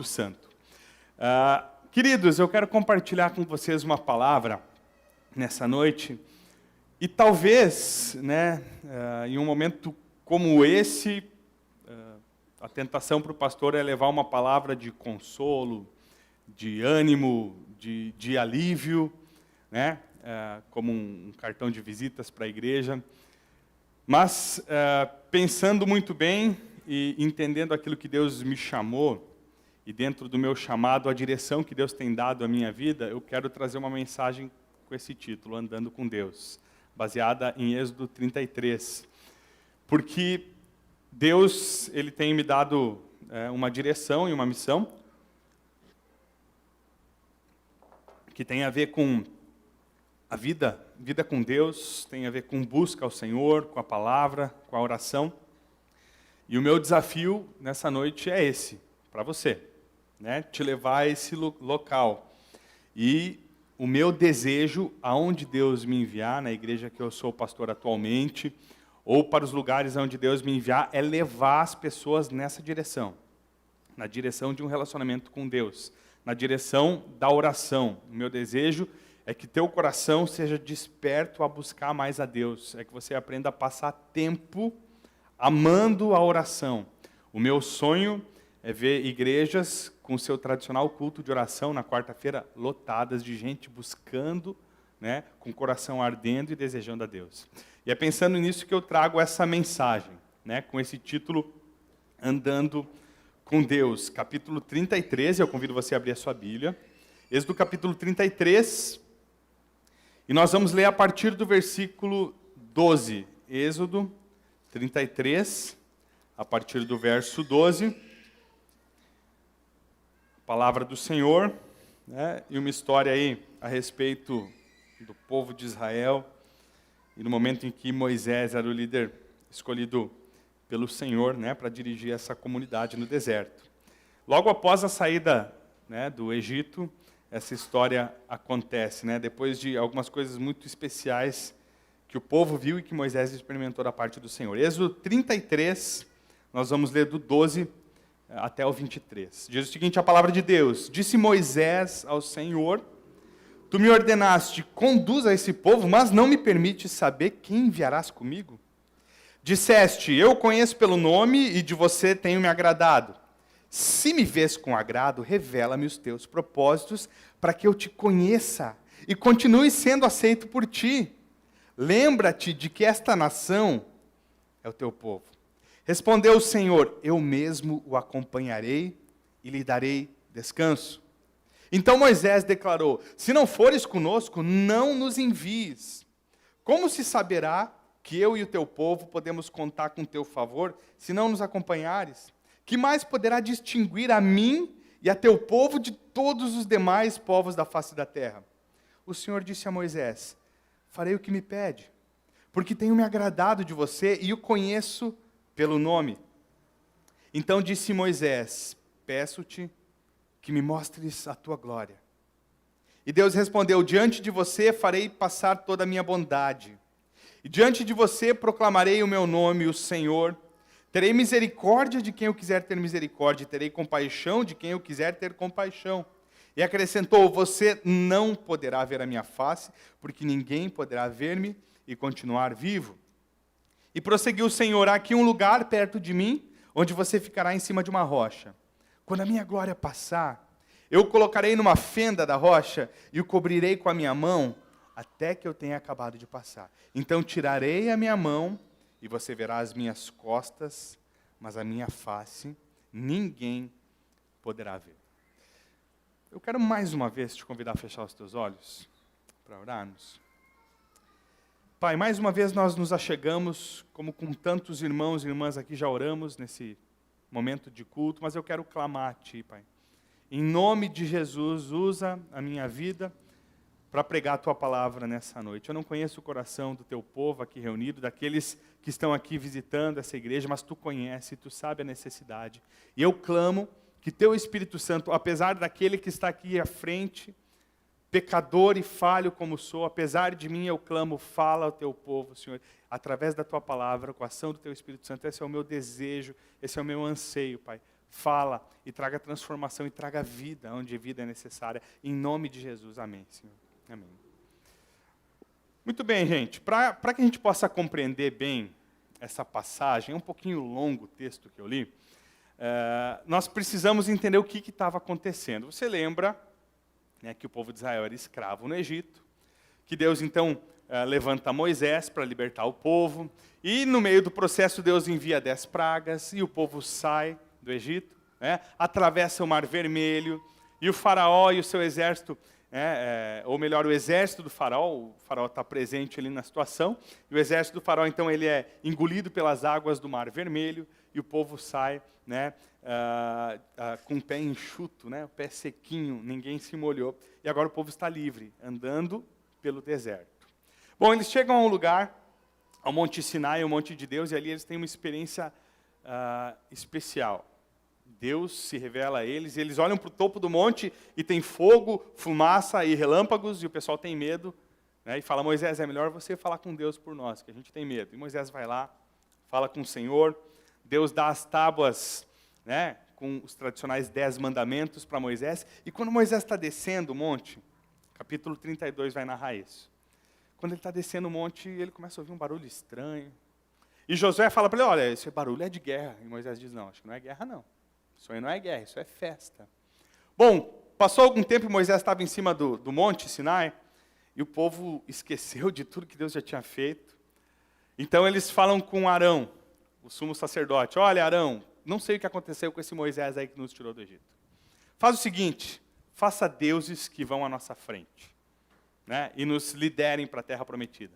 Santo. Queridos, eu quero compartilhar com vocês uma palavra nessa noite, e talvez, em um momento como esse, a tentação para o pastor é levar uma palavra de consolo, de ânimo, de alívio, como um cartão de visitas para a igreja. Mas, pensando muito bem e entendendo aquilo que Deus me chamou, e dentro do meu chamado, a direção que Deus tem dado à minha vida, eu quero trazer uma mensagem com esse título, Andando com Deus, baseada em Êxodo 33. Porque Deus, Ele tem me dado uma direção e uma missão que tem a ver com a vida com Deus, tem a ver com busca ao Senhor, com a palavra, com a oração. E o meu desafio nessa noite é esse, para você. Te levar a esse local. E o meu desejo, aonde Deus me enviar, na igreja que eu sou pastor atualmente, ou para os lugares onde Deus me enviar, é levar as pessoas nessa direção. Na direção de um relacionamento com Deus. Na direção da oração. O meu desejo é que teu coração seja desperto a buscar mais a Deus. É que você aprenda a passar tempo amando a oração. O meu sonho é ver igrejas com seu tradicional culto de oração na quarta-feira lotadas de gente buscando, com o coração ardendo e desejando a Deus. E é pensando nisso que eu trago essa mensagem, com esse título, Andando com Deus. Capítulo 33, eu convido você a abrir a sua Bíblia. Êxodo capítulo 33, e nós vamos ler a partir do versículo 12. Êxodo 33, a partir do verso 12. Palavra do Senhor, e uma história aí a respeito do povo de Israel, e no momento em que Moisés era o líder escolhido pelo Senhor, para dirigir essa comunidade no deserto. Logo após a saída, do Egito, essa história acontece, depois de algumas coisas muito especiais que o povo viu e que Moisés experimentou da parte do Senhor. Êxodo 33, nós vamos ler do 12 até o 23. Diz o seguinte, a palavra de Deus: Disse Moisés ao Senhor: Tu me ordenaste, conduza esse povo, mas não me permites saber quem enviarás comigo? Disseste, eu conheço pelo nome e de você tenho me agradado. Se me vês com agrado, revela-me os teus propósitos, para que eu te conheça e continue sendo aceito por ti. Lembra-te de que esta nação é o teu povo. Respondeu o Senhor, eu mesmo o acompanharei e lhe darei descanso. Então Moisés declarou, se não fores conosco, não nos envies. Como se saberá que eu e o teu povo podemos contar com teu favor, se não nos acompanhares? Que mais poderá distinguir a mim e a teu povo de todos os demais povos da face da terra? O Senhor disse a Moisés, farei o que me pede, porque tenho me agradado de você e o conheço pelo nome. Então disse Moisés, peço-te que me mostres a tua glória. E Deus respondeu, diante de você farei passar toda a minha bondade. E diante de você proclamarei o meu nome, o Senhor. Terei misericórdia de quem eu quiser ter misericórdia, e terei compaixão de quem eu quiser ter compaixão. E acrescentou, você não poderá ver a minha face, porque ninguém poderá ver-me e continuar vivo. E prosseguiu o Senhor, há aqui um lugar perto de mim, onde você ficará em cima de uma rocha. Quando a minha glória passar, eu o colocarei numa fenda da rocha e o cobrirei com a minha mão, até que eu tenha acabado de passar. Então tirarei a minha mão e você verá as minhas costas, mas a minha face ninguém poderá ver. Eu quero mais uma vez te convidar a fechar os teus olhos para orarmos. Pai, mais uma vez nós nos achegamos, como com tantos irmãos e irmãs aqui já oramos nesse momento de culto, mas eu quero clamar a Ti, Pai. Em nome de Jesus, usa a minha vida para pregar a Tua palavra nessa noite. Eu não conheço o coração do Teu povo aqui reunido, daqueles que estão aqui visitando essa igreja, mas Tu conhece, Tu sabe a necessidade. E eu clamo que Teu Espírito Santo, apesar daquele que está aqui à frente, pecador e falho como sou, apesar de mim eu clamo, fala ao teu povo, Senhor, através da tua palavra, com a ação do teu Espírito Santo. Esse é o meu desejo, esse é o meu anseio, Pai. fala e traga transformação e traga vida onde a vida é necessária. Em nome de Jesus, amém, Senhor. Amém. Muito bem, gente. Para que a gente possa compreender bem essa passagem, é um pouquinho longo o texto que eu li, nós precisamos entender o que estava acontecendo. Você lembra, né, que o povo de Israel era escravo no Egito, que Deus então levanta Moisés para libertar o povo, e no meio do processo Deus envia 10 pragas, e o povo sai do Egito, né, atravessa o Mar Vermelho, e o faraó e o seu exército, ou melhor, o exército do faraó, o faraó está presente ali na situação, e o exército do faraó, então, ele é engolido pelas águas do Mar Vermelho, e o povo sai, né, com o pé enxuto, né, o pé sequinho, ninguém se molhou, e agora o povo está livre, andando pelo deserto. Bom, eles chegam a um lugar, ao Monte Sinai, o Monte de Deus, e ali eles têm uma experiência especial. Deus se revela a eles, e eles olham para o topo do monte e tem fogo, fumaça e relâmpagos, e o pessoal tem medo, né, e fala: Moisés, é melhor você falar com Deus por nós, que a gente tem medo. E Moisés vai lá, fala com o Senhor, Deus dá as tábuas, né, com os tradicionais 10 mandamentos para Moisés, e quando Moisés está descendo o monte, capítulo 32 vai narrar isso. Quando ele está descendo o monte, ele começa a ouvir um barulho estranho, e Josué fala para ele: olha, esse barulho é de guerra. E Moisés diz: não, acho que não é guerra não. Isso aí não é guerra, isso é festa. Bom, passou algum tempo e Moisés estava em cima do Monte Sinai, e o povo esqueceu de tudo que Deus já tinha feito. Então eles falam com Arão, o sumo sacerdote: olha, Arão, não sei o que aconteceu com esse Moisés aí que nos tirou do Egito. Faz o seguinte, faça deuses que vão à nossa frente, né, e nos liderem para a terra prometida.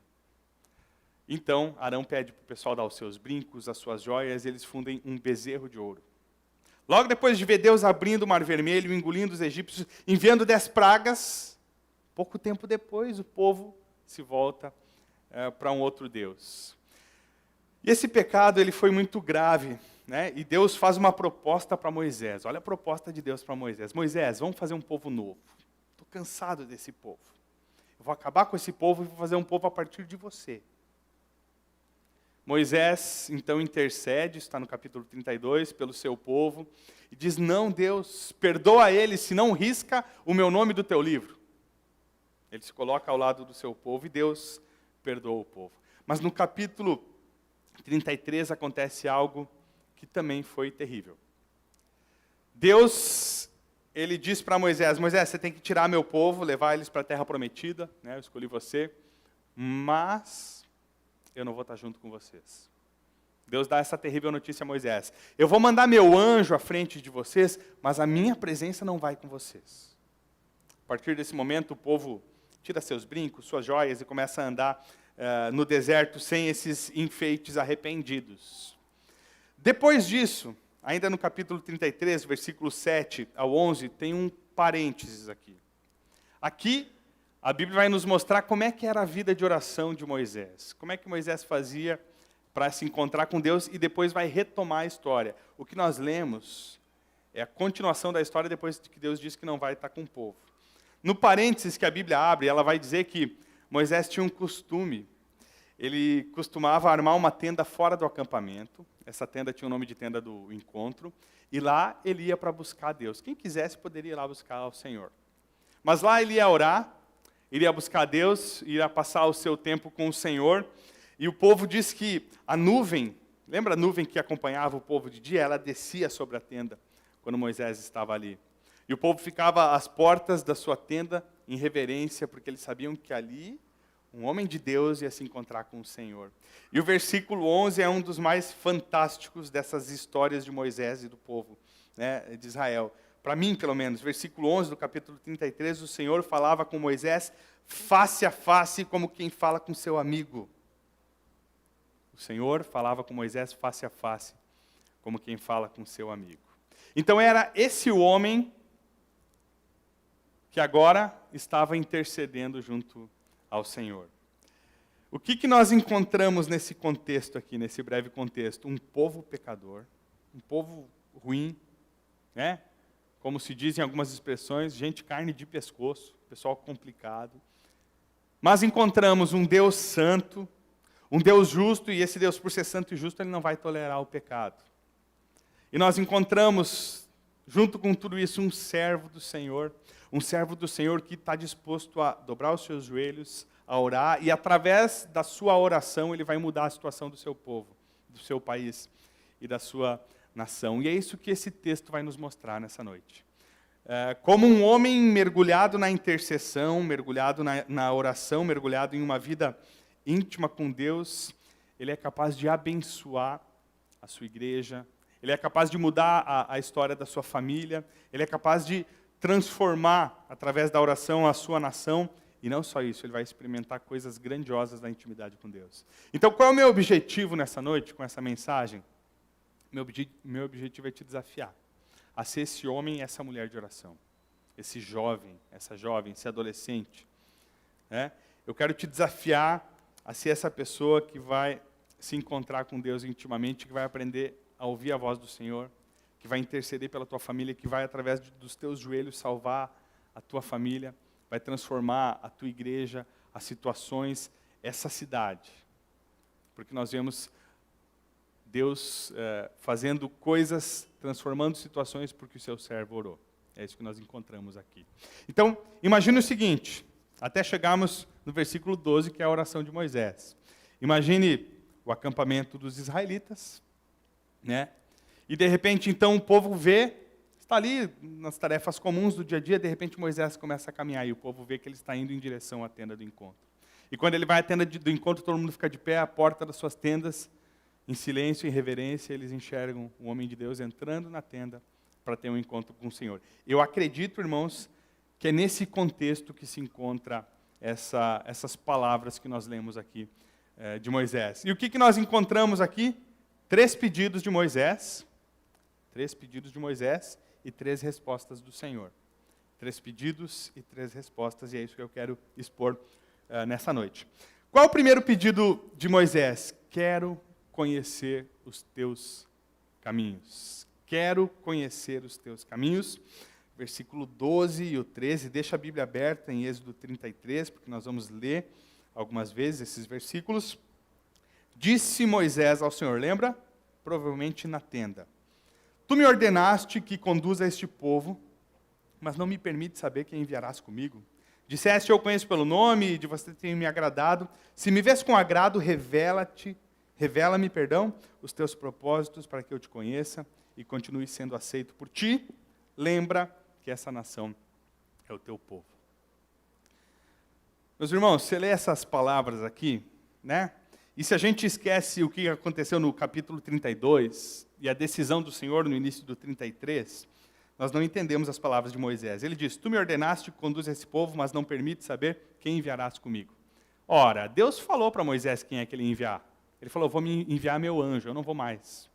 Então, Arão pede para o pessoal dar os seus brincos, as suas joias, e eles fundem um bezerro de ouro. Logo depois de ver Deus abrindo o Mar Vermelho, engolindo os egípcios, enviando 10 pragas, pouco tempo depois o povo se volta para um outro Deus. E esse pecado ele foi muito grave, né? E Deus faz uma proposta para Moisés. Olha a proposta de Deus para Moisés. Moisés, vamos fazer um povo novo. Estou cansado desse povo. Eu vou acabar com esse povo e vou fazer um povo a partir de você. Moisés, então, intercede, está no capítulo 32, pelo seu povo, e diz: não, Deus, perdoa eles, se não risca o meu nome do teu livro. Ele se coloca ao lado do seu povo, e Deus perdoa o povo. Mas no capítulo 33 acontece algo que também foi terrível. Deus, ele diz para Moisés: Moisés, você tem que tirar meu povo, levar eles para a terra prometida, né? Eu escolhi você, mas eu não vou estar junto com vocês. Deus dá essa terrível notícia a Moisés: eu vou mandar meu anjo à frente de vocês, mas a minha presença não vai com vocês. A partir desse momento, o povo tira seus brincos, suas joias, e começa a andar no deserto sem esses enfeites arrependidos. Depois disso, ainda no capítulo 33, versículo 7 ao 11, tem um parênteses aqui. Aqui, a Bíblia vai nos mostrar como é que era a vida de oração de Moisés. Como é que Moisés fazia para se encontrar com Deus, e depois vai retomar a história. O que nós lemos é a continuação da história depois que Deus disse que não vai estar com o povo. No parênteses que a Bíblia abre, ela vai dizer que Moisés tinha um costume. Ele costumava armar uma tenda fora do acampamento. Essa tenda tinha o nome de tenda do encontro. E lá ele ia para buscar Deus. Quem quisesse poderia ir lá buscar o Senhor. Mas lá ele ia orar, iria buscar Deus, iria passar o seu tempo com o Senhor. E o povo diz que a nuvem, lembra a nuvem que acompanhava o povo de dia? Ela descia sobre a tenda quando Moisés estava ali. E o povo ficava às portas da sua tenda em reverência, porque eles sabiam que ali um homem de Deus ia se encontrar com o Senhor. E o versículo 11 é um dos mais fantásticos dessas histórias de Moisés e do povo, né, de Israel. Para mim, pelo menos, versículo 11 do capítulo 33, o Senhor falava com Moisés face a face, como quem fala com seu amigo. O Senhor falava com Moisés face a face, como quem fala com seu amigo. Então era esse o homem que agora estava intercedendo junto ao Senhor. O que nós encontramos nesse contexto aqui, nesse breve contexto? Um povo pecador, um povo ruim, né? Como se diz em algumas expressões, gente carne de pescoço, pessoal complicado. Mas encontramos um Deus santo, um Deus justo, e esse Deus, por ser santo e justo, ele não vai tolerar o pecado. E nós encontramos, junto com tudo isso, um servo do Senhor que está disposto a dobrar os seus joelhos, a orar, e através da sua oração ele vai mudar a situação do seu povo, do seu país e da sua nação. E é isso que esse texto vai nos mostrar nessa noite. Como um homem mergulhado na intercessão, mergulhado na oração, mergulhado em uma vida íntima com Deus, ele é capaz de abençoar a sua igreja, ele é capaz de mudar a história da sua família, ele é capaz de transformar, através da oração, a sua nação, e não só isso, ele vai experimentar coisas grandiosas da intimidade com Deus. Então, qual é o meu objetivo nessa noite, com essa mensagem? Meu objetivo é te desafiar a ser esse homem e essa mulher de oração, esse jovem, essa jovem, esse adolescente. Eu quero te desafiar a ser essa pessoa que vai se encontrar com Deus intimamente, que vai aprender a ouvir a voz do Senhor, que vai interceder pela tua família, que vai, através dos teus joelhos, salvar a tua família, vai transformar a tua igreja, as situações, essa cidade. Porque nós vemos Deus fazendo coisas, transformando situações, porque o seu servo orou. É isso que nós encontramos aqui. Então, imagine o seguinte, até chegarmos no versículo 12, que é a oração de Moisés. Imagine o acampamento dos israelitas, e de repente, então, o povo vê, está ali nas tarefas comuns do dia a dia, de repente Moisés começa a caminhar, e o povo vê que ele está indo em direção à tenda do encontro. E quando ele vai à tenda do encontro, todo mundo fica de pé à porta das suas tendas, em silêncio e reverência, eles enxergam o homem de Deus entrando na tenda para ter um encontro com o Senhor. Eu acredito, irmãos, que é nesse contexto que se encontra essas palavras que nós lemos aqui de Moisés. E o que nós encontramos aqui? 3 pedidos de Moisés. 3 pedidos de Moisés e 3 respostas do Senhor. 3 pedidos e 3 respostas, e é isso que eu quero expor nessa noite. Qual o primeiro pedido de Moisés? Quero conhecer os teus caminhos. Quero conhecer os teus caminhos. Versículo 12 e o 13, deixa a Bíblia aberta em Êxodo 33, porque nós vamos ler algumas vezes esses versículos. Disse Moisés ao Senhor, lembra? Provavelmente na tenda. Tu me ordenaste que conduza este povo, mas não me permite saber quem enviarás comigo. Disseste, eu conheço pelo nome, e de você tem me agradado. Se me vês com agrado, revela-me, os teus propósitos para que eu te conheça e continue sendo aceito por ti. Lembra que essa nação é o teu povo. Meus irmãos, você lê essas palavras aqui, E se a gente esquece o que aconteceu no capítulo 32 e a decisão do Senhor no início do 33, nós não entendemos as palavras de Moisés. Ele diz, tu me ordenaste que conduza esse povo, mas não permite saber quem enviarás comigo. Ora, Deus falou para Moisés quem é que ele ia enviar. Ele falou, vou me enviar meu anjo, eu não vou mais.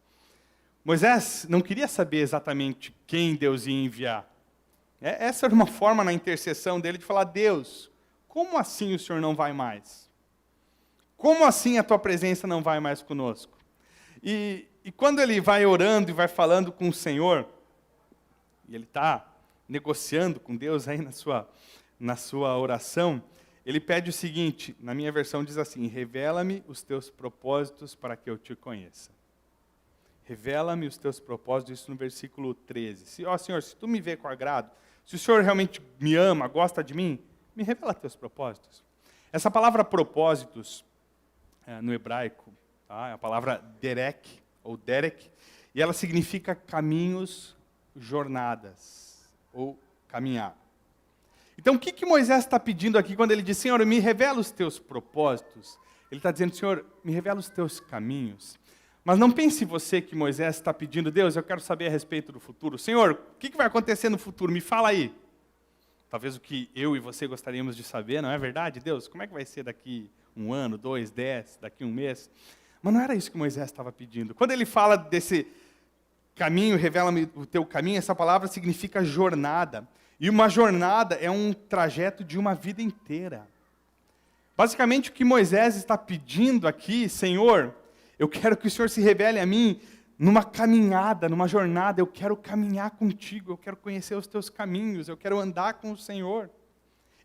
Moisés não queria saber exatamente quem Deus ia enviar. Essa era uma forma na intercessão dele de falar, Deus, como assim o Senhor não vai mais? Como assim a tua presença não vai mais conosco? E quando ele vai orando e vai falando com o Senhor, e ele está negociando com Deus aí na sua oração, ele pede o seguinte, na minha versão diz assim, revela-me os teus propósitos para que eu te conheça. Revela-me os teus propósitos, isso no versículo 13. Senhor, se tu me vê com agrado, se o Senhor realmente me ama, gosta de mim, me revela teus propósitos. Essa palavra propósitos, no hebraico, é a palavra derek, ou derek, e ela significa caminhos, jornadas, ou caminhar. Então, o que Moisés está pedindo aqui quando ele diz, Senhor, me revela os teus propósitos? Ele está dizendo, Senhor, me revela os teus caminhos. Mas não pense você que Moisés está pedindo, Deus, eu quero saber a respeito do futuro. Senhor, o que vai acontecer no futuro? Me fala aí. Talvez o que eu e você gostaríamos de saber, não é verdade? Deus, como é que vai ser daqui 1 ano, 2, 10, daqui 1 mês? Mas não era isso que Moisés estava pedindo. Quando ele fala desse caminho, revela-me o teu caminho, essa palavra significa jornada. E uma jornada é um trajeto de uma vida inteira. Basicamente, o que Moisés está pedindo aqui, Senhor, eu quero que o Senhor se revele a mim numa caminhada, numa jornada. Eu quero caminhar contigo, eu quero conhecer os teus caminhos, eu quero andar com o Senhor.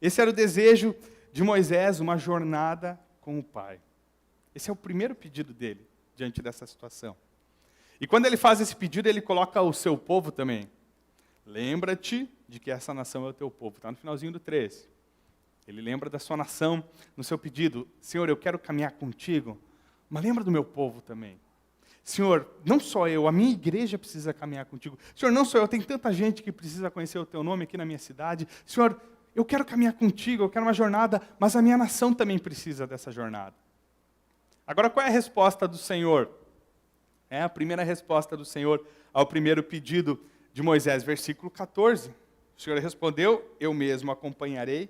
Esse era o desejo de Moisés, uma jornada com o Pai. Esse é o primeiro pedido dele, diante dessa situação. E quando ele faz esse pedido, ele coloca o seu povo também. Lembra-te de que essa nação é o teu povo. Está no finalzinho do 13. Ele lembra da sua nação no seu pedido. Senhor, eu quero caminhar contigo, mas lembra do meu povo também. Senhor, não só eu, a minha igreja precisa caminhar contigo. Senhor, não só eu, tem tanta gente que precisa conhecer o teu nome aqui na minha cidade. Senhor, eu quero caminhar contigo, eu quero uma jornada, mas a minha nação também precisa dessa jornada. Agora, qual é a resposta do Senhor? É a primeira resposta do Senhor ao primeiro pedido de Moisés, versículo 14. O Senhor respondeu, eu mesmo acompanharei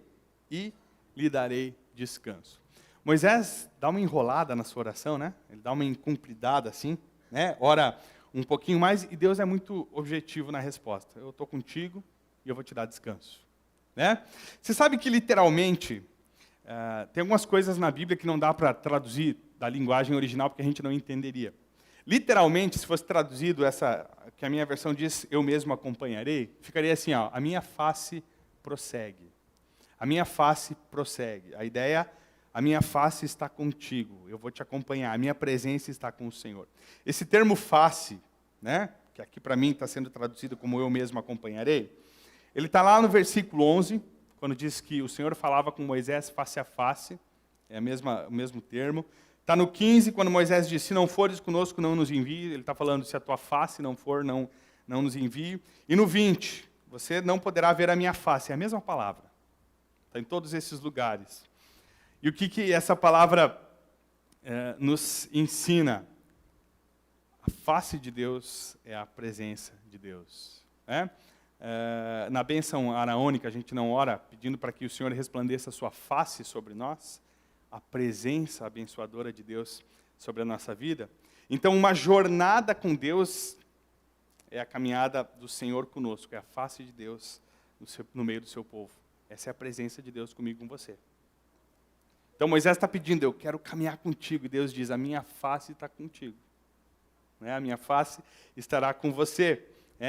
e lhe darei descanso. Moisés dá uma enrolada na sua oração, né? Ele dá uma incumpridada assim, né? Ora um pouquinho mais e Deus é muito objetivo na resposta. Eu estou contigo e eu vou te dar descanso. Né? Você sabe que literalmente tem algumas coisas na Bíblia que não dá para traduzir da linguagem original porque a gente não entenderia. Literalmente, se fosse traduzido essa, que a minha versão diz, eu mesmo acompanharei, ficaria assim, ó, a minha face prossegue. A minha face prossegue. A ideia, a minha face está contigo, eu vou te acompanhar, a minha presença está com o Senhor. Esse termo face, né, que aqui para mim está sendo traduzido como eu mesmo acompanharei, ele está lá no versículo 11, quando diz que o Senhor falava com Moisés face a face, é o mesmo termo. Está no 15, quando Moisés diz, se não fores conosco, não nos envie. Ele está falando, se a tua face não for, não nos envie. E no 20, você não poderá ver a minha face. É a mesma palavra. Está em todos esses lugares. E o que essa palavra nos ensina? A face de Deus é a presença de Deus. Na bênção araônica, a gente não ora pedindo para que o Senhor resplandeça a sua face sobre nós, a presença abençoadora de Deus sobre a nossa vida. Então, uma jornada com Deus é a caminhada do Senhor conosco, é a face de Deus no meio do seu povo. Essa é a presença de Deus comigo e com você. Então, Moisés está pedindo, eu quero caminhar contigo, e Deus diz, a minha face está contigo. A minha face estará com você.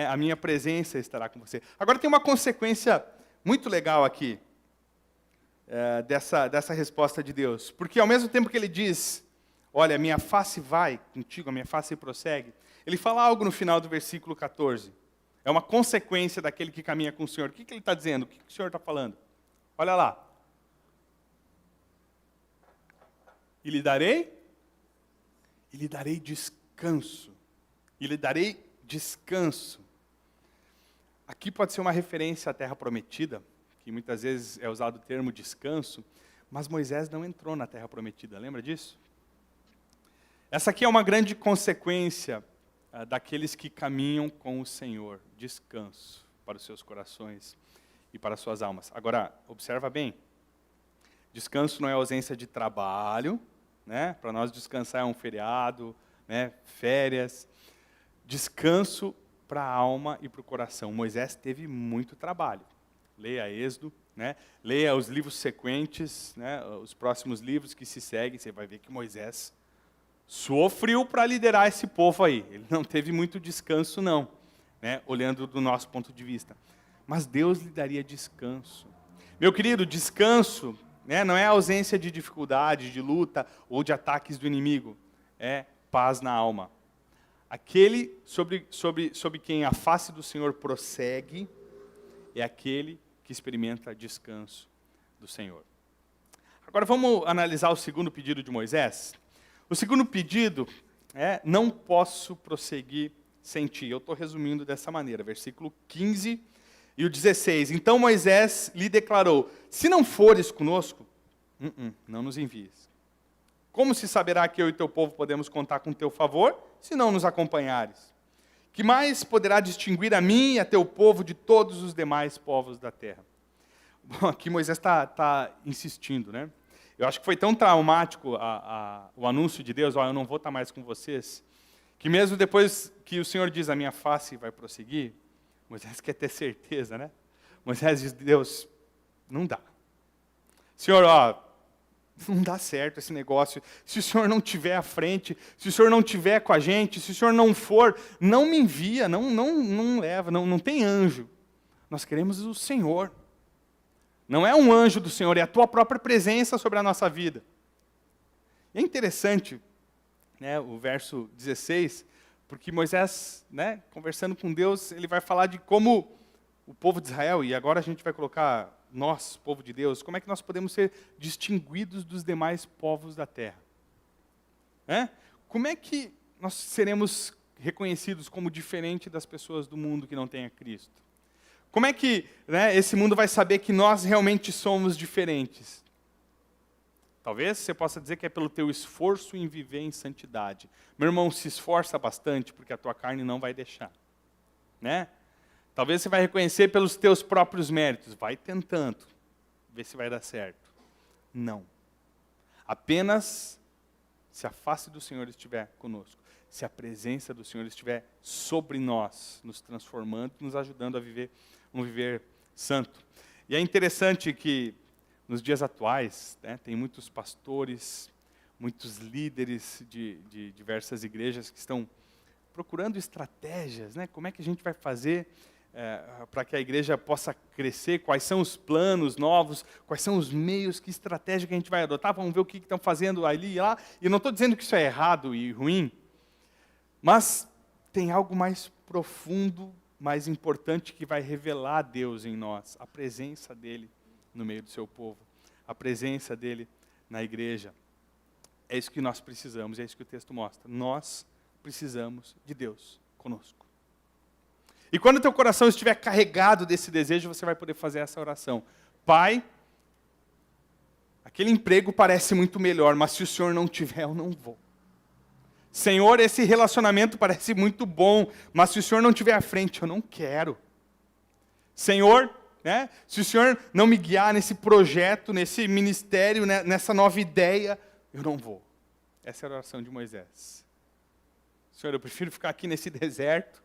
A minha presença estará com você. Agora, tem uma consequência muito legal aqui. Dessa resposta de Deus. Porque ao mesmo tempo que ele diz, olha, a minha face vai contigo, a minha face prossegue, ele fala algo no final do versículo 14. É uma consequência daquele que caminha com o Senhor. O que ele está dizendo? O que o Senhor está falando? Olha lá. E lhe darei descanso. E lhe darei descanso. Aqui pode ser uma referência à terra prometida, que muitas vezes é usado o termo descanso, mas Moisés não entrou na terra prometida, lembra disso? Essa aqui é uma grande consequência daqueles que caminham com o Senhor, descanso para os seus corações e para as suas almas. Agora, observa bem, descanso não é ausência de trabalho, né? Para nós descansar é um feriado, né? Férias. Descanso para a alma e para o coração. Moisés teve muito trabalho. Leia Êxodo, né? Leia os livros sequentes, né? Os próximos livros que se seguem, você vai ver que Moisés sofreu para liderar esse povo aí. Ele não teve muito descanso, não, né? Olhando do nosso ponto de vista. Mas Deus lhe daria descanso. Meu querido, descanso, né, não é ausência de dificuldade, de luta ou de ataques do inimigo. É paz na alma. Aquele sobre quem a face do Senhor prossegue é aquele que experimenta descanso do Senhor. Agora vamos analisar o segundo pedido de Moisés. O segundo pedido é, não posso prosseguir sem ti. Eu estou resumindo dessa maneira, versículo 15 e o 16. Então Moisés lhe declarou, se não fores conosco, não nos envies. Como se saberá que eu e teu povo podemos contar com teu favor, se não nos acompanhares? Que mais poderá distinguir a mim e a teu povo de todos os demais povos da terra? Bom, aqui Moisés está insistindo, né? Eu acho que foi tão traumático o anúncio de Deus, eu não vou estar mais com vocês, que mesmo depois que o Senhor diz, a minha face vai prosseguir, Moisés quer ter certeza, né? Moisés diz, Deus, não dá. Senhor, não dá certo esse negócio. Se o Senhor não estiver à frente, se o Senhor não estiver com a gente, se o Senhor não for, não me envia, não leva, não tem anjo. Nós queremos o Senhor. Não é um anjo do Senhor, é a tua própria presença sobre a nossa vida. E é interessante, né, o verso 16, Porque Moisés, né, conversando com Deus, ele vai falar de como o povo de Israel, e agora a gente vai colocar nós, povo de Deus, como é que nós podemos ser distinguidos dos demais povos da terra? Como é que nós seremos reconhecidos como diferente das pessoas do mundo que não têm a Cristo? Como é que, né, esse mundo vai saber que nós realmente somos diferentes? Talvez você possa dizer que é pelo teu esforço em viver em santidade. Meu irmão, se esforça bastante, porque a tua carne não vai deixar. Né? Talvez você vai reconhecer pelos teus próprios méritos. Vai tentando, ver se vai dar certo. Não. Apenas se a face do Senhor estiver conosco, se a presença do Senhor estiver sobre nós, nos transformando, nos ajudando a viver um viver santo. E é interessante que, nos dias atuais, né, tem muitos pastores, muitos líderes de diversas igrejas que estão procurando estratégias, né, como é que a gente vai fazer para que a igreja possa crescer, quais são os planos novos, quais são os meios, que estratégia que a gente vai adotar, vamos ver o que estão fazendo ali e lá. E eu não estou dizendo que isso é errado e ruim, mas tem algo mais profundo, mais importante, que vai revelar a Deus em nós, a presença dEle no meio do seu povo, a presença dEle na igreja. É isso que nós precisamos, é isso que o texto mostra. Nós precisamos de Deus conosco. E quando o teu coração estiver carregado desse desejo, você vai poder fazer essa oração. Pai, aquele emprego parece muito melhor, mas se o Senhor não tiver, eu não vou. Senhor, esse relacionamento parece muito bom, mas se o Senhor não estiver à frente, eu não quero. Senhor, né, se o Senhor não me guiar nesse projeto, nesse ministério, né, nessa nova ideia, eu não vou. Essa era a oração de Moisés. Senhor, eu prefiro ficar aqui nesse deserto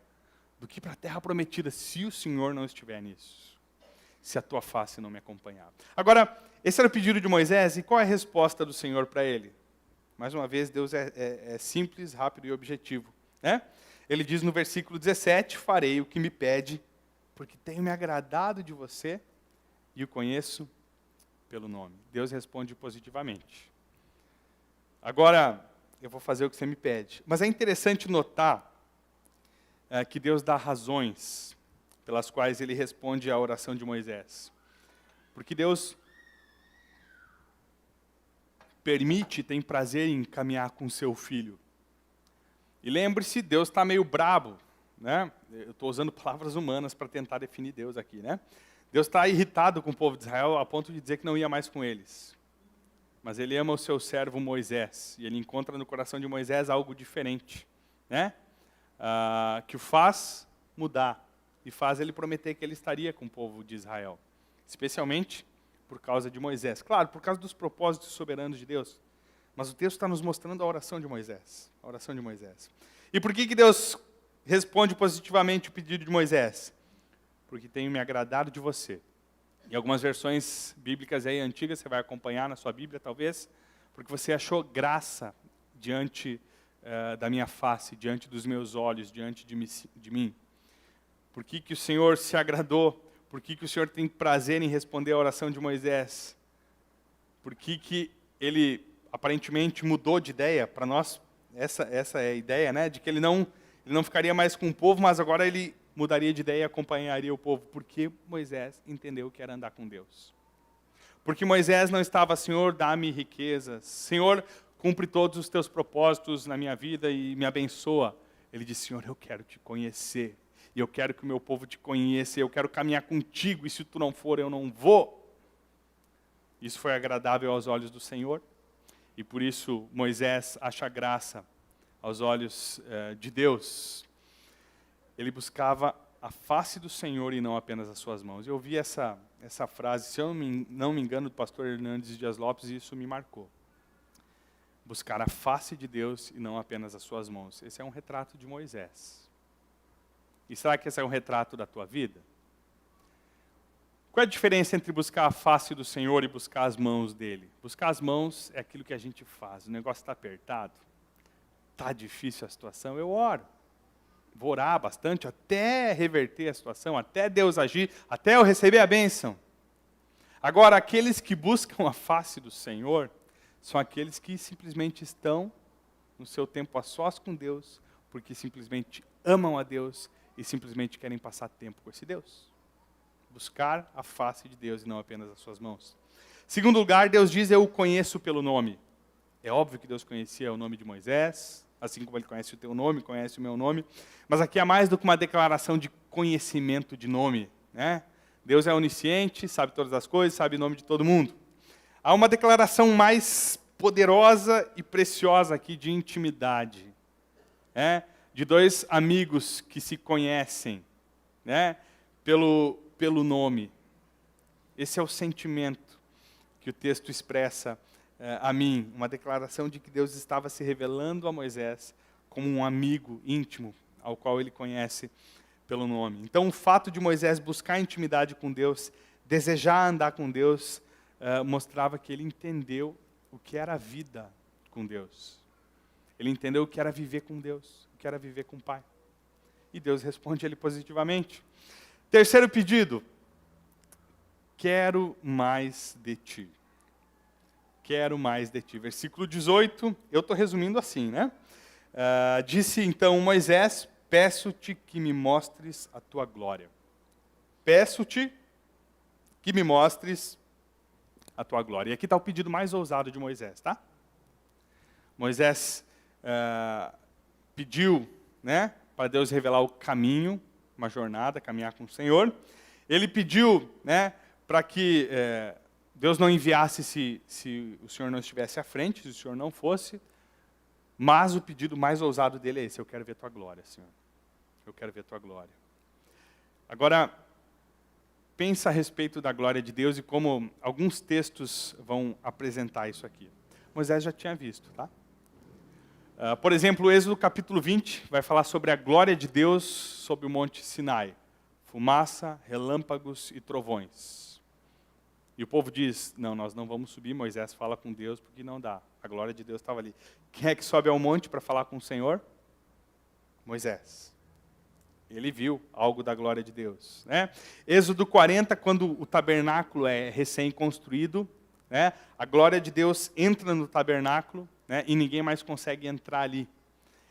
do que para a terra prometida, se o Senhor não estiver nisso. Se a tua face não me acompanhar. Agora, esse era o pedido de Moisés, e qual é a resposta do Senhor para ele? Mais uma vez, Deus é simples, rápido e objetivo. Né? Ele diz no versículo 17, farei o que me pede, porque tenho me agradado de você e o conheço pelo nome. Deus responde positivamente. Agora, eu vou fazer o que você me pede. Mas é interessante notar que Deus dá razões pelas quais ele responde à oração de Moisés. Porque Deus permite, tem prazer em caminhar com seu filho. E lembre-se, Deus está meio brabo, né? Eu estou usando palavras humanas para tentar definir Deus aqui, né? Deus está irritado com o povo de Israel a ponto de dizer que não ia mais com eles. Mas ele ama o seu servo Moisés, e ele encontra no coração de Moisés algo diferente, né? Que o faz mudar, e faz ele prometer que ele estaria com o povo de Israel, especialmente por causa de Moisés. Claro, por causa dos propósitos soberanos de Deus. Mas o texto está nos mostrando a oração de Moisés. A oração de Moisés. E por que Deus responde positivamente o pedido de Moisés? Porque tenho me agradado de você. Em algumas versões bíblicas aí antigas, você vai acompanhar na sua Bíblia, talvez, porque você achou graça diante da minha face, diante dos meus olhos, diante de mim. Por que o Senhor se agradou? Por que o Senhor tem prazer em responder a oração de Moisés? Por que ele aparentemente mudou de ideia? Para nós, essa é a ideia, né? De que ele não ficaria mais com o povo, mas agora ele mudaria de ideia e acompanharia o povo. Porque Moisés entendeu que era andar com Deus. Porque Moisés não estava, Senhor, dá-me riquezas. Senhor, cumpre todos os teus propósitos na minha vida e me abençoa. Ele disse, Senhor, eu quero te conhecer. E eu quero que o meu povo te conheça, eu quero caminhar contigo, e se tu não for, eu não vou. Isso foi agradável aos olhos do Senhor, e por isso Moisés acha graça aos olhos de Deus. Ele buscava a face do Senhor e não apenas as suas mãos. Eu ouvi essa frase, se eu não me engano, do pastor Hernandes Dias Lopes, e isso me marcou. Buscar a face de Deus e não apenas as suas mãos. Esse é um retrato de Moisés. E será que esse é um retrato da tua vida? Qual é a diferença entre buscar a face do Senhor e buscar as mãos dele? Buscar as mãos é aquilo que a gente faz. O negócio está apertado, está difícil a situação, eu oro. Vou orar bastante até reverter a situação, até Deus agir, até eu receber a bênção. Agora, aqueles que buscam a face do Senhor são aqueles que simplesmente estão no seu tempo a sós com Deus, porque simplesmente amam a Deus e simplesmente querem passar tempo com esse Deus. Buscar a face de Deus e não apenas as suas mãos. Segundo lugar, Deus diz, eu o conheço pelo nome. É óbvio que Deus conhecia o nome de Moisés, assim como Ele conhece o teu nome, conhece o meu nome. Mas aqui é mais do que uma declaração de conhecimento de nome, né? Deus é onisciente, sabe todas as coisas, sabe o nome de todo mundo. Há uma declaração mais poderosa e preciosa aqui de intimidade, né? De dois amigos que se conhecem, né? Pelo nome. Esse é o sentimento que o texto expressa a mim, uma declaração de que Deus estava se revelando a Moisés como um amigo íntimo, ao qual ele conhece pelo nome. Então, o fato de Moisés buscar intimidade com Deus, desejar andar com Deus, mostrava que ele entendeu o que era a vida com Deus. Ele entendeu o que era viver com Deus, o que era viver com o Pai. E Deus responde ele positivamente. Terceiro pedido, quero mais de ti. Quero mais de ti. Versículo 18, eu estou resumindo assim, né? Disse então Moisés, peço-te que me mostres a tua glória. Peço-te que me mostres a tua glória. E aqui está o pedido mais ousado de Moisés, tá? Moisés pediu, né, para Deus revelar o caminho, uma jornada, caminhar com o Senhor. Ele pediu, né, para que Deus não enviasse se o Senhor não estivesse à frente, se o Senhor não fosse. Mas o pedido mais ousado dele é esse: eu quero ver tua glória, Senhor. Eu quero ver tua glória. Agora, pensa a respeito da glória de Deus e como alguns textos vão apresentar isso aqui. Moisés já tinha visto, tá? Por exemplo, o Êxodo capítulo 20 vai falar sobre a glória de Deus sobre o monte Sinai. Fumaça, relâmpagos e trovões. E o povo diz, não, nós não vamos subir. Moisés fala com Deus porque não dá. A glória de Deus estava ali. Quem é que sobe ao monte para falar com o Senhor? Moisés. Ele viu algo da glória de Deus, né? Êxodo 40, quando o tabernáculo é recém-construído, né? A glória de Deus entra no tabernáculo, né? E ninguém mais consegue entrar ali.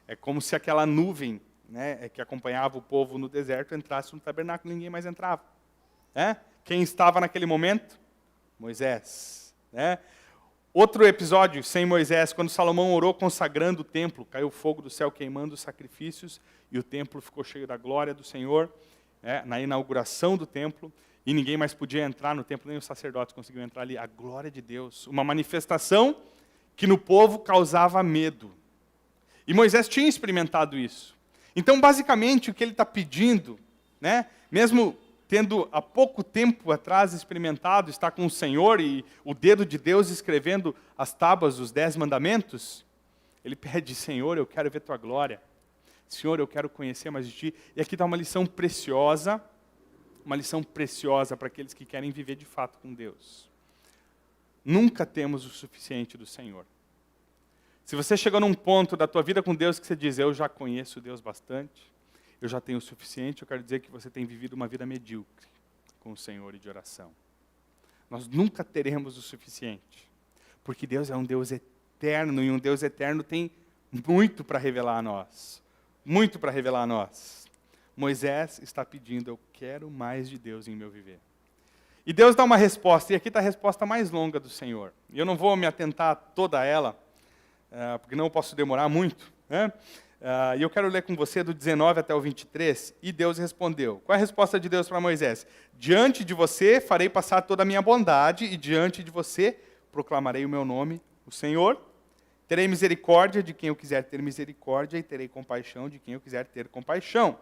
É como se aquela nuvem, né, que acompanhava o povo no deserto entrasse no tabernáculo e ninguém mais entrava, né? Quem estava naquele momento? Moisés, né? Outro episódio sem Moisés, quando Salomão orou consagrando o templo, caiu fogo do céu queimando os sacrifícios e o templo ficou cheio da glória do Senhor, né, na inauguração do templo, e ninguém mais podia entrar no templo, nem os sacerdotes conseguiam entrar ali. A glória de Deus, uma manifestação que no povo causava medo. E Moisés tinha experimentado isso. Então, basicamente, o que ele está pedindo, né, mesmo tendo há pouco tempo atrás experimentado, está com o Senhor e o dedo de Deus escrevendo as tábuas dos 10 mandamentos, ele pede, Senhor, eu quero ver tua glória. Senhor, eu quero conhecer mais de ti. E aqui está uma lição preciosa para aqueles que querem viver de fato com Deus. Nunca temos o suficiente do Senhor. Se você chegou num ponto da tua vida com Deus que você diz, eu já conheço Deus bastante, eu já tenho o suficiente, eu quero dizer que você tem vivido uma vida medíocre com o Senhor e de oração. Nós nunca teremos o suficiente, porque Deus é um Deus eterno, e um Deus eterno tem muito para revelar a nós. Muito para revelar a nós. Moisés está pedindo, eu quero mais de Deus em meu viver. E Deus dá uma resposta, e aqui está a resposta mais longa do Senhor. E eu não vou me atentar a toda ela, porque não posso demorar muito, né? E eu quero ler com você do 19 até o 23, e Deus respondeu. Qual é a resposta de Deus para Moisés? Diante de você farei passar toda a minha bondade, e diante de você proclamarei o meu nome, o Senhor. Terei misericórdia de quem eu quiser ter misericórdia, e terei compaixão de quem eu quiser ter compaixão.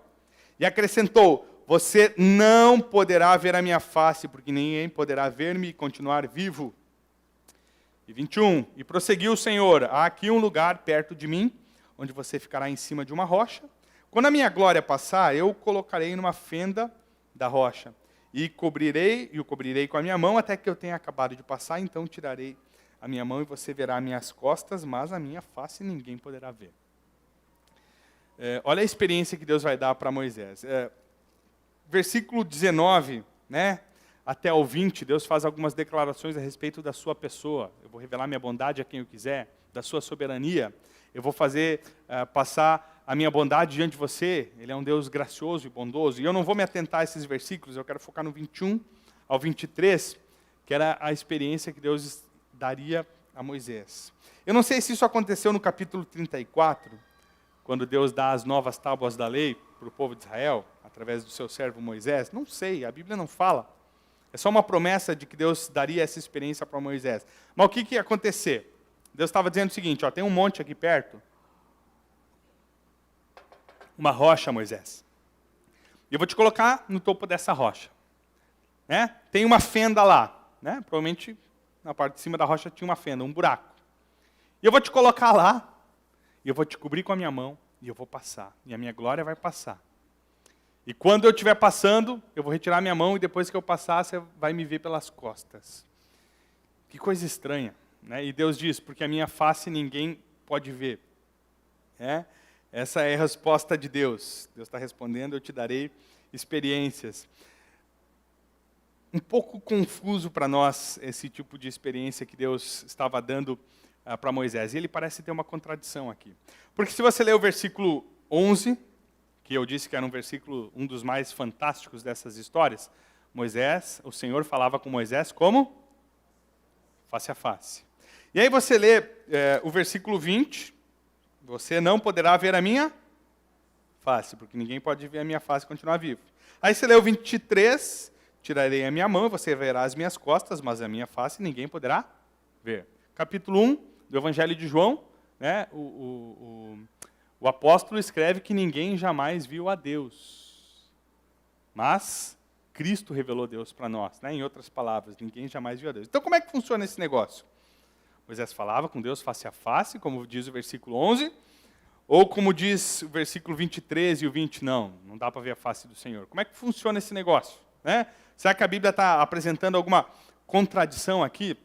E acrescentou, você não poderá ver a minha face, porque ninguém poderá ver-me e continuar vivo. E 21, e prosseguiu o Senhor, há aqui um lugar perto de mim, onde você ficará em cima de uma rocha. Quando a minha glória passar, eu o colocarei numa fenda da rocha, e o cobrirei com a minha mão, até que eu tenha acabado de passar, então tirarei a minha mão e você verá minhas costas, mas a minha face ninguém poderá ver. Olha a experiência que Deus vai dar para Moisés. Versículo 19, né, até o 20, Deus faz algumas declarações a respeito da sua pessoa. Eu vou revelar minha bondade a quem eu quiser, da sua soberania. Eu vou fazer passar a minha bondade diante de você, Ele é um Deus gracioso e bondoso. E eu não vou me atentar a esses versículos, eu quero focar no 21 ao 23, que era a experiência que Deus daria a Moisés. Eu não sei se isso aconteceu no capítulo 34, quando Deus dá as novas tábuas da lei para o povo de Israel, através do seu servo Moisés. Não sei, a Bíblia não fala. É só uma promessa de que Deus daria essa experiência para Moisés. Mas o que ia acontecer? Deus estava dizendo o seguinte, tem um monte aqui perto, uma rocha, Moisés. E eu vou te colocar no topo dessa rocha. Né? Tem uma fenda lá. Né? Provavelmente na parte de cima da rocha tinha uma fenda, um buraco. E eu vou te colocar lá, e eu vou te cobrir com a minha mão, e eu vou passar. E a minha glória vai passar. E quando eu estiver passando, eu vou retirar minha mão, e depois que eu passar, você vai me ver pelas costas. Que coisa estranha. Né? E Deus diz, porque a minha face ninguém pode ver. Essa é a resposta de Deus. Deus está respondendo, eu te darei experiências. Um pouco confuso para nós esse tipo de experiência que Deus estava dando para Moisés. E ele parece ter uma contradição aqui. Porque se você ler o versículo 11, que eu disse que era um dos mais fantásticos dessas histórias, o Senhor falava com Moisés como? Face a face. E aí você lê o versículo 20, você não poderá ver a minha face, porque ninguém pode ver a minha face e continuar vivo. Aí você lê o 23, tirarei a minha mão e você verá as minhas costas, mas a minha face ninguém poderá ver. Capítulo 1 do Evangelho de João, né, o apóstolo escreve que ninguém jamais viu a Deus, mas Cristo revelou Deus para nós. Né? Em outras palavras, ninguém jamais viu a Deus. Então como é que funciona esse negócio? Moisés falava com Deus face a face, como diz o versículo 11, ou como diz o versículo 23 e o 20, não dá para ver a face do Senhor. Como é que funciona esse negócio? Né? Será que a Bíblia está apresentando alguma contradição aqui?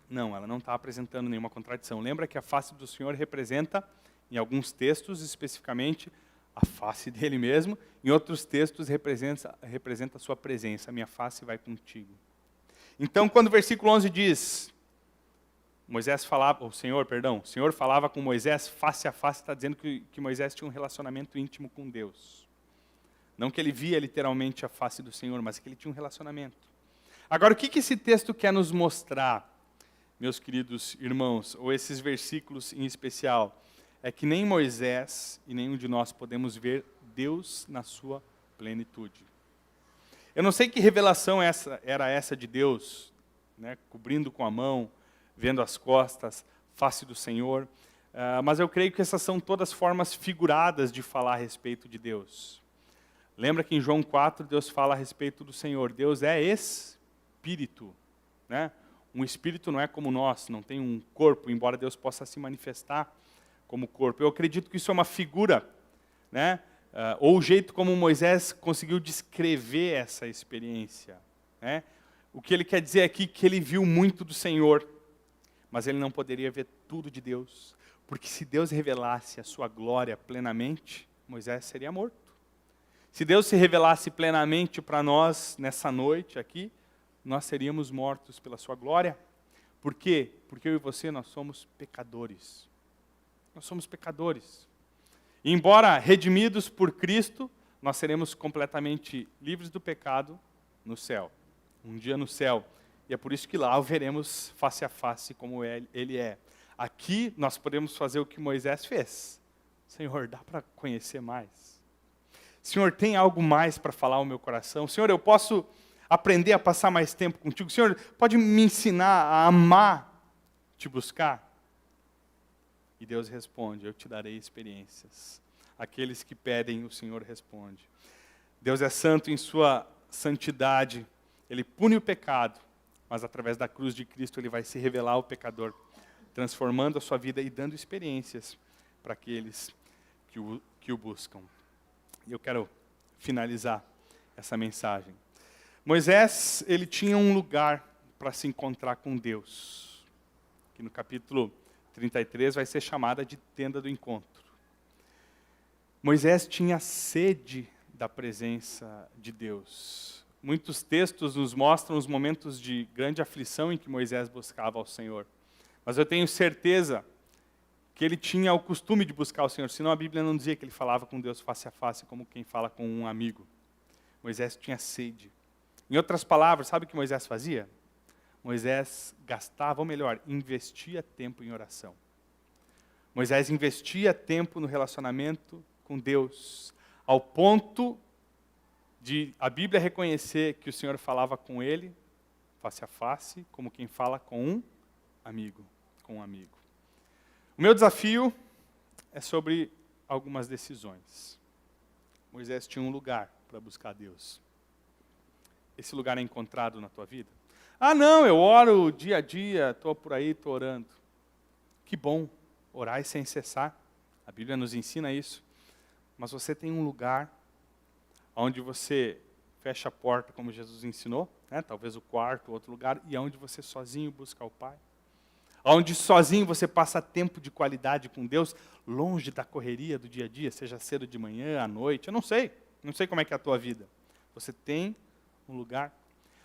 Não, ela não está apresentando nenhuma contradição. Lembra que a face do Senhor representa, em alguns textos especificamente, a face dele mesmo, em outros textos representa a sua presença, a minha face vai contigo. Então, quando o versículo 11 diz, o Senhor falava com Moisés face a face, está dizendo que Moisés tinha um relacionamento íntimo com Deus. Não que ele via literalmente a face do Senhor, mas que ele tinha um relacionamento. Agora, o que esse texto quer nos mostrar, meus queridos irmãos, ou esses versículos em especial? É que nem Moisés e nenhum de nós podemos ver Deus na sua plenitude. Eu não sei que revelação era essa de Deus, né, cobrindo com a mão, vendo as costas, face do Senhor, mas eu creio que essas são todas formas figuradas de falar a respeito de Deus. Lembra que em João 4, Deus fala a respeito do Senhor. Deus é Espírito. Né? Um Espírito não é como nós, não tem um corpo, embora Deus possa se manifestar como corpo. Eu acredito que isso é uma figura, né? Ou o jeito como Moisés conseguiu descrever essa experiência. Né? O que ele quer dizer aqui é que ele viu muito do Senhor, mas ele não poderia ver tudo de Deus, porque se Deus revelasse a sua glória plenamente, Moisés seria morto. Se Deus se revelasse plenamente para nós nessa noite aqui, nós seríamos mortos pela sua glória. Por quê? Porque eu e você, nós somos pecadores. Nós somos pecadores. E embora redimidos por Cristo, nós seremos completamente livres do pecado no céu. Um dia no céu. E é por isso que lá o veremos face a face como ele é. Aqui nós podemos fazer o que Moisés fez. Senhor, dá para conhecer mais? Senhor, tem algo mais para falar ao meu coração? Senhor, eu posso aprender a passar mais tempo contigo? Senhor, pode me ensinar a amar te buscar? E Deus responde, eu te darei experiências. Aqueles que pedem, o Senhor responde. Deus é santo em sua santidade. Ele pune o pecado, mas através da cruz de Cristo ele vai se revelar ao pecador, transformando a sua vida e dando experiências para aqueles que o buscam. E eu quero finalizar essa mensagem. Moisés, ele tinha um lugar para se encontrar com Deus, que no capítulo 33 vai ser chamada de tenda do encontro. Moisés tinha sede da presença de Deus. Muitos textos nos mostram os momentos de grande aflição em que Moisés buscava ao Senhor. Mas eu tenho certeza que ele tinha o costume de buscar o Senhor, senão a Bíblia não dizia que ele falava com Deus face a face, como quem fala com um amigo. Moisés tinha sede. Em outras palavras, sabe o que Moisés fazia? Moisés gastava, ou melhor, investia tempo em oração. Moisés investia tempo no relacionamento com Deus, ao ponto de a Bíblia reconhecer que o Senhor falava com ele, face a face, como quem fala com um amigo. O meu desafio é sobre algumas decisões. Moisés tinha um lugar para buscar Deus. Esse lugar é encontrado na tua vida? Ah, não, eu oro dia a dia, estou por aí, estou orando. Que bom, orar sem cessar. A Bíblia nos ensina isso. Mas você tem um lugar onde você fecha a porta, como Jesus ensinou, né? Talvez o quarto, outro lugar, e onde você sozinho busca o Pai. Onde sozinho você passa tempo de qualidade com Deus, longe da correria do dia a dia, seja cedo de manhã, à noite, eu não sei como é que é a tua vida. Você tem um lugar.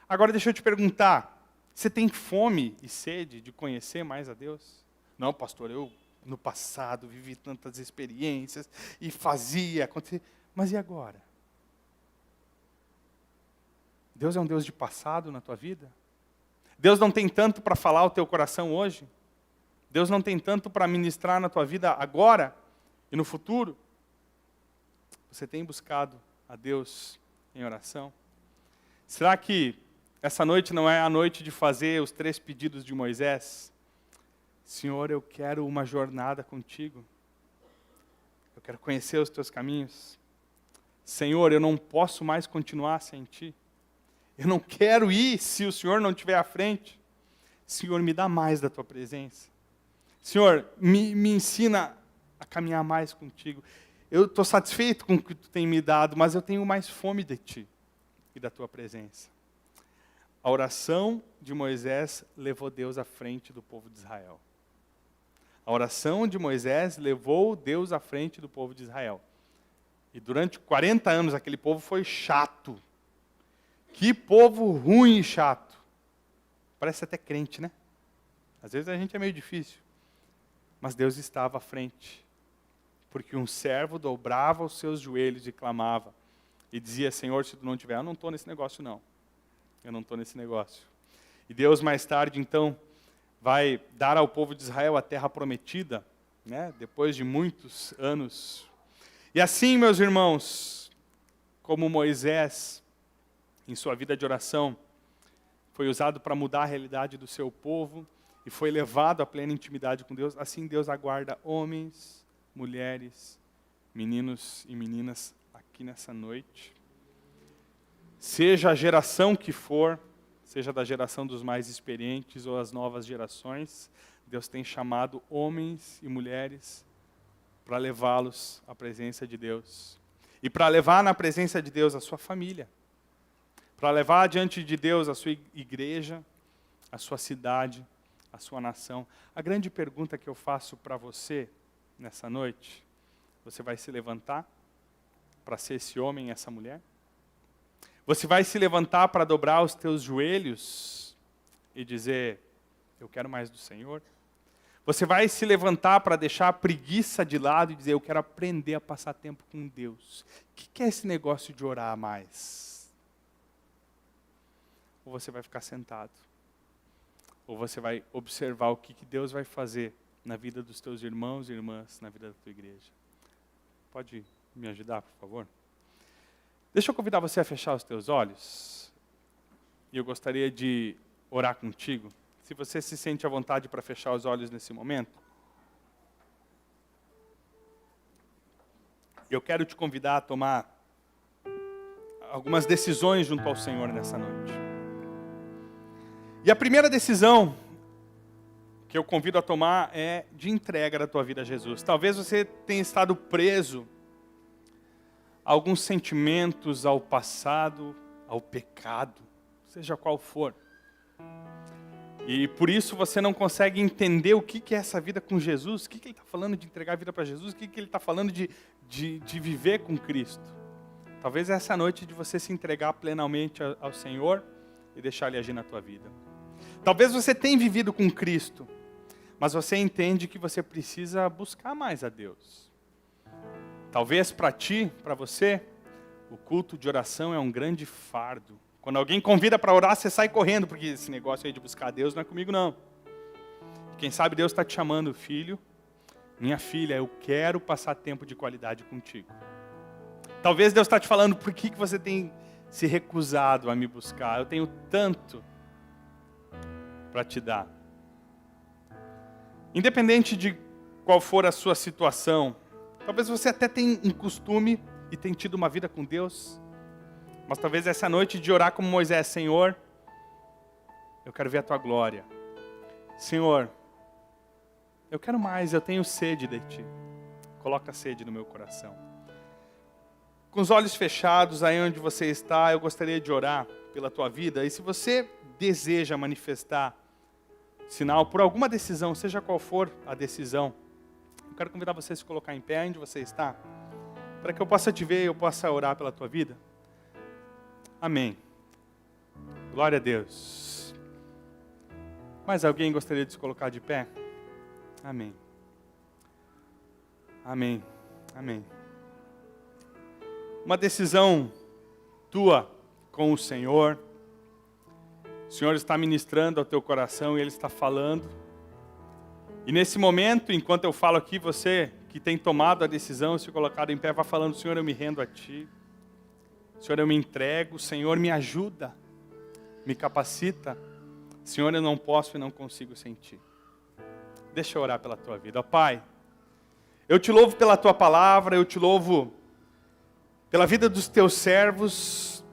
Agora deixa eu te perguntar, você tem fome e sede de conhecer mais a Deus? Não, pastor, eu no passado vivi tantas experiências e fazia, acontecia, mas e agora? Deus é um Deus de passado na tua vida? Deus não tem tanto para falar ao teu coração hoje? Deus não tem tanto para ministrar na tua vida agora e no futuro? Você tem buscado a Deus em oração? Será que essa noite não é a noite de fazer os 3 pedidos de Moisés? Senhor, eu quero uma jornada contigo. Eu quero conhecer os teus caminhos. Senhor, eu não posso mais continuar sem ti. Eu não quero ir se o Senhor não estiver à frente. Senhor, me dá mais da tua presença. Senhor, me ensina a caminhar mais contigo. Eu estou satisfeito com o que tu tem me dado, mas eu tenho mais fome de ti e da tua presença. A oração de Moisés levou Deus à frente do povo de Israel. A oração de Moisés levou Deus à frente do povo de Israel. E durante 40 anos aquele povo foi chato. Que povo ruim e chato. Parece até crente, né? Às vezes a gente é meio difícil. Mas Deus estava à frente. Porque um servo dobrava os seus joelhos e clamava. E dizia, Senhor, se tu não tiver, eu não estou nesse negócio não. Eu não estou nesse negócio. E Deus mais tarde, então, vai dar ao povo de Israel a terra prometida, né? Depois de muitos anos. E assim, meus irmãos, como Moisés, em sua vida de oração, foi usado para mudar a realidade do seu povo e foi levado à plena intimidade com Deus, assim Deus aguarda homens, mulheres, meninos e meninas aqui nessa noite. Seja a geração que for, seja da geração dos mais experientes ou as novas gerações, Deus tem chamado homens e mulheres para levá-los à presença de Deus. E para levar na presença de Deus a sua família. Para levar diante de Deus a sua igreja, a sua cidade, a sua nação. A grande pergunta que eu faço para você nessa noite, você vai se levantar para ser esse homem e essa mulher? Você vai se levantar para dobrar os teus joelhos e dizer, eu quero mais do Senhor? Você vai se levantar para deixar a preguiça de lado e dizer, eu quero aprender a passar tempo com Deus. O que é esse negócio de orar mais? Ou você vai ficar sentado? Ou você vai observar o que Deus vai fazer na vida dos teus irmãos e irmãs, na vida da tua igreja? Pode me ajudar, por favor? Deixa eu convidar você a fechar os teus olhos. E eu gostaria de orar contigo. Se você se sente à vontade para fechar os olhos nesse momento. Eu quero te convidar a tomar algumas decisões junto ao Senhor nessa noite. E a primeira decisão que eu convido a tomar é de entrega da tua vida a Jesus. Talvez você tenha estado preso a alguns sentimentos, ao passado, ao pecado, seja qual for. E por isso você não consegue entender o que é essa vida com Jesus, o que ele está falando de entregar a vida para Jesus, o que ele está falando de viver com Cristo. Talvez essa é a noite de você se entregar plenamente ao Senhor e deixar Ele agir na tua vida. Talvez você tenha vivido com Cristo, mas você entende que você precisa buscar mais a Deus. Talvez para ti, para você, o culto de oração é um grande fardo. Quando alguém convida para orar, você sai correndo, porque esse negócio aí de buscar a Deus não é comigo não. Quem sabe Deus está te chamando, filho, minha filha, eu quero passar tempo de qualidade contigo. Talvez Deus está te falando, por que você tem se recusado a me buscar? Eu tenho tanto para te dar. Independente de qual for a sua situação, talvez você até tenha um costume e tenha tido uma vida com Deus, mas talvez essa noite de orar como Moisés, Senhor, eu quero ver a tua glória. Senhor, eu quero mais, eu tenho sede de ti. Coloca sede no meu coração. Com os olhos fechados, aí onde você está, eu gostaria de orar pela tua vida. E se você deseja manifestar sinal por alguma decisão, seja qual for a decisão, eu quero convidar você a se colocar em pé onde você está, para que eu possa te ver e eu possa orar pela tua vida. Amém. Glória a Deus. Mais alguém gostaria de se colocar de pé? Amém. Amém. Amém. Uma decisão tua com o Senhor. O Senhor está ministrando ao teu coração e Ele está falando. E nesse momento, enquanto eu falo aqui, você que tem tomado a decisão, se colocado em pé, vai falando, Senhor, eu me rendo a Ti. Senhor, eu me entrego. Senhor, me ajuda. Me capacita. Senhor, eu não posso e não consigo sem Ti. Deixa eu orar pela tua vida. Ó Pai, eu te louvo pela tua palavra, eu te louvo pela vida dos teus servos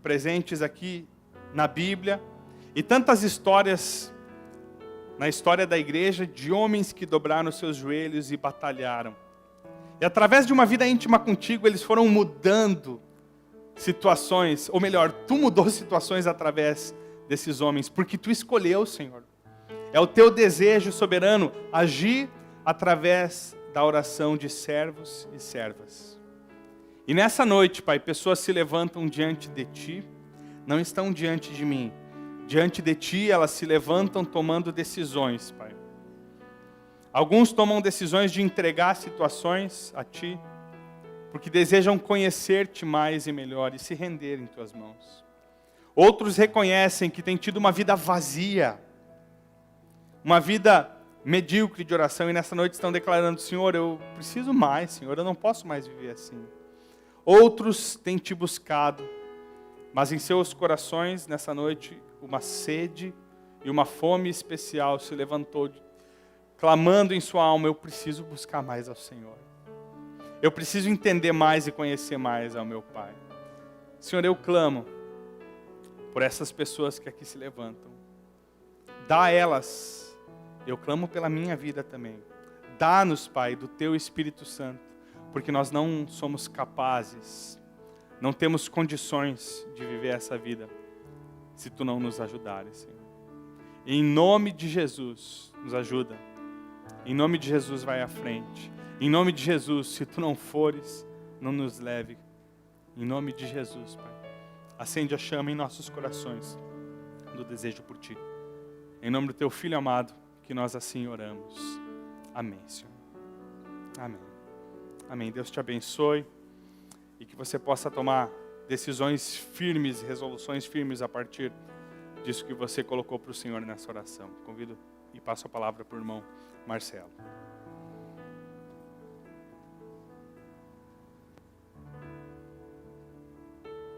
presentes aqui na Bíblia e tantas histórias na história da igreja de homens que dobraram seus joelhos e batalharam. E através de uma vida íntima contigo, eles foram mudando situações, ou melhor, tu mudou situações através desses homens, porque tu escolheu, Senhor. É o teu desejo soberano agir através da oração de servos e servas. E nessa noite, Pai, pessoas se levantam diante de Ti, não estão diante de mim. Diante de Ti, elas se levantam tomando decisões, Pai. Alguns tomam decisões de entregar situações a Ti, porque desejam conhecer-Te mais e melhor e se render em Tuas mãos. Outros reconhecem que têm tido uma vida vazia, uma vida medíocre de oração, e nessa noite estão declarando, Senhor, eu preciso mais, Senhor, eu não posso mais viver assim. Outros têm Te buscado, mas em seus corações, nessa noite, uma sede e uma fome especial se levantou, clamando em sua alma, eu preciso buscar mais ao Senhor. Eu preciso entender mais e conhecer mais ao meu Pai. Senhor, eu clamo por essas pessoas que aqui se levantam. Dá a elas, eu clamo pela minha vida também. Dá-nos, Pai, do Teu Espírito Santo, porque nós não somos capazes, não temos condições de viver essa vida, se Tu não nos ajudares, Senhor. Em nome de Jesus, nos ajuda. Em nome de Jesus, vai à frente. Em nome de Jesus, se Tu não fores, não nos leve. Em nome de Jesus, Pai. Acende a chama em nossos corações do desejo por Ti. Em nome do Teu Filho amado, que nós assim oramos. Amém, Senhor. Amém. Amém. Deus te abençoe e que você possa tomar decisões firmes, resoluções firmes a partir disso que você colocou para o Senhor nessa oração. Convido e passo a palavra para o irmão Marcelo.